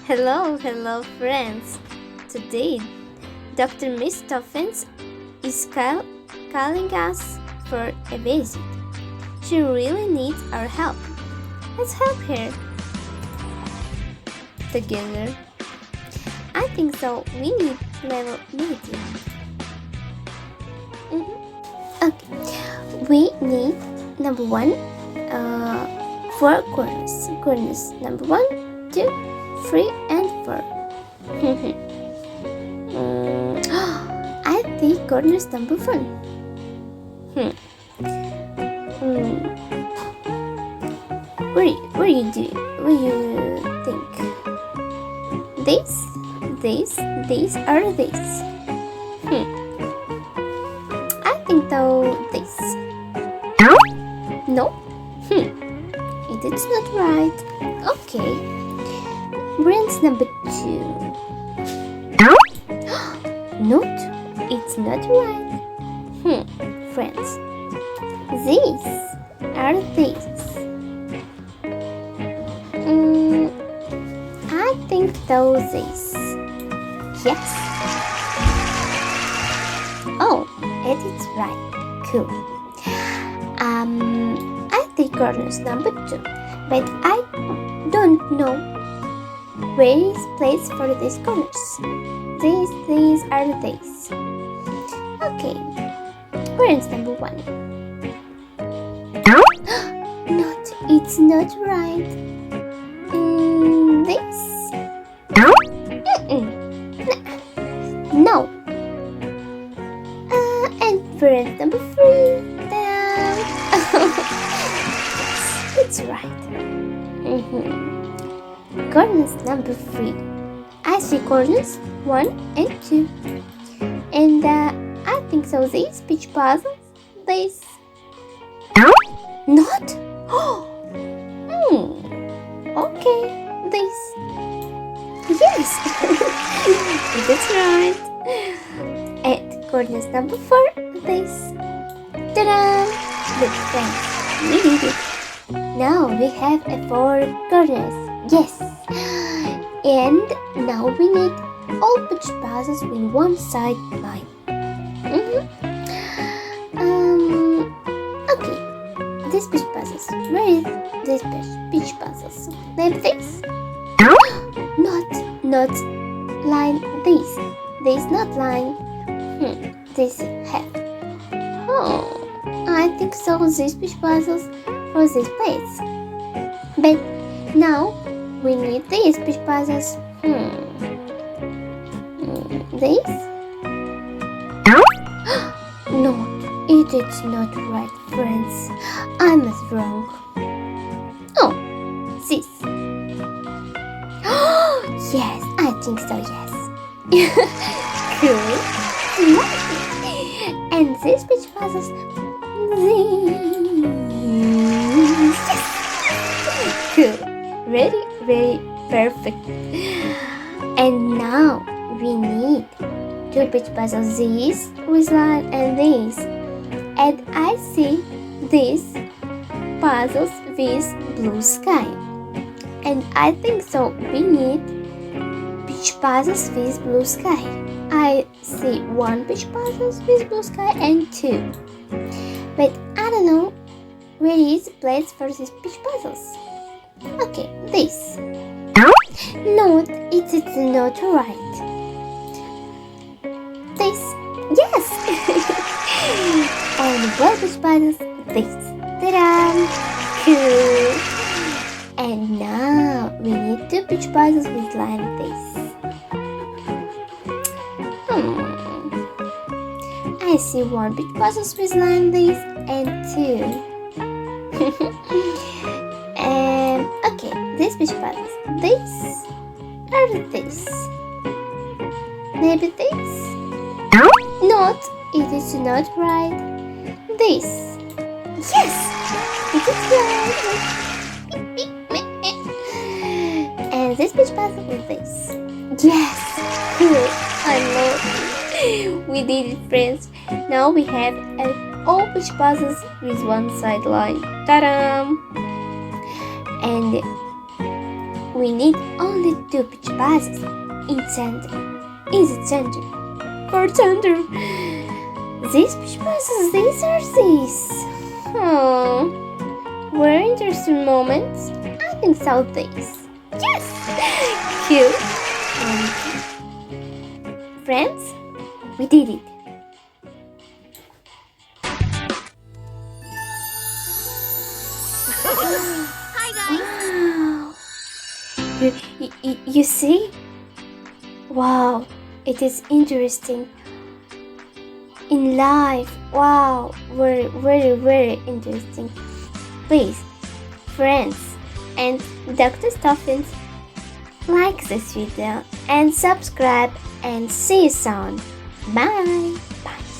Hello friends. Today, Dr. McStuffins is calling us for a visit. She really needs our help. Let's help her. Together. I think so. We need level medium. Okay. We need number one, four corners. Corners number 1, 2, 3, and 4. I think corners number 1. What do you think? These are these. I think though this. No. It is not right. Okay. Brands number 2. Not. It's not right. Friends. These are these. I think though this. Yes. Oh, it is right. Cool. I think corners number 2, but I don't know where is place for these corners. These are these. Okay. Corners number 1. Not. It's not right. This. No. And corners number 3. It's right. Corners number 3. I see corners 1 and 2. And I think so these peach puzzles. This. Not? Okay. This. Yes. That's right. And corners number 4. This. Ta-da! Look friends, we did it. Now we have 4 corners. Yes. And now we need all peach puzzles with one side line. Okay. These peach puzzles. Where is this peach puzzles? Maybe this? Not line this. This not line. This have. I think so. These peach puzzles for this place. But now we need these peach puzzles. This? No, it is not right, friends. I was wrong. Oh, this. Yes, I think so. Yes. Cool. And these peach puzzles. Yes. Cool. Very perfect. And now we need 2 peach puzzles. These with line and these. And I see these puzzles with blue sky. And I think so. We need peach puzzles with blue sky. I see 1 peach puzzles with blue sky and 2. But I don't know where is the place for these peach puzzles. Okay, this. No, it is not right. This. Yes. And what peach puzzles? This. Ta-da! Cool. And now we need 2 peach puzzles with line this. I see 1 peach puzzles with line this and 2. Okay, this peach puzzles. This or this? Maybe this? Not. It is not right. This. Yes. It is right. And this peach puzzle with this. Yes. Cool. I love it. We did it, friends. Now we have all peach puzzles with one side line. Ta-da! And we need only 2 pitch passes in center. Is it center? For center. These pitch passes, these are these. Oh, were interesting moments? I think so, these. Yes! Cute. Friends, we did it. Hi guys! Wow. You see? Wow, it is interesting. In life, wow, very, very, very interesting. Please, friends and Doc McStuffins, like this video and subscribe and see you soon. Bye. Bye.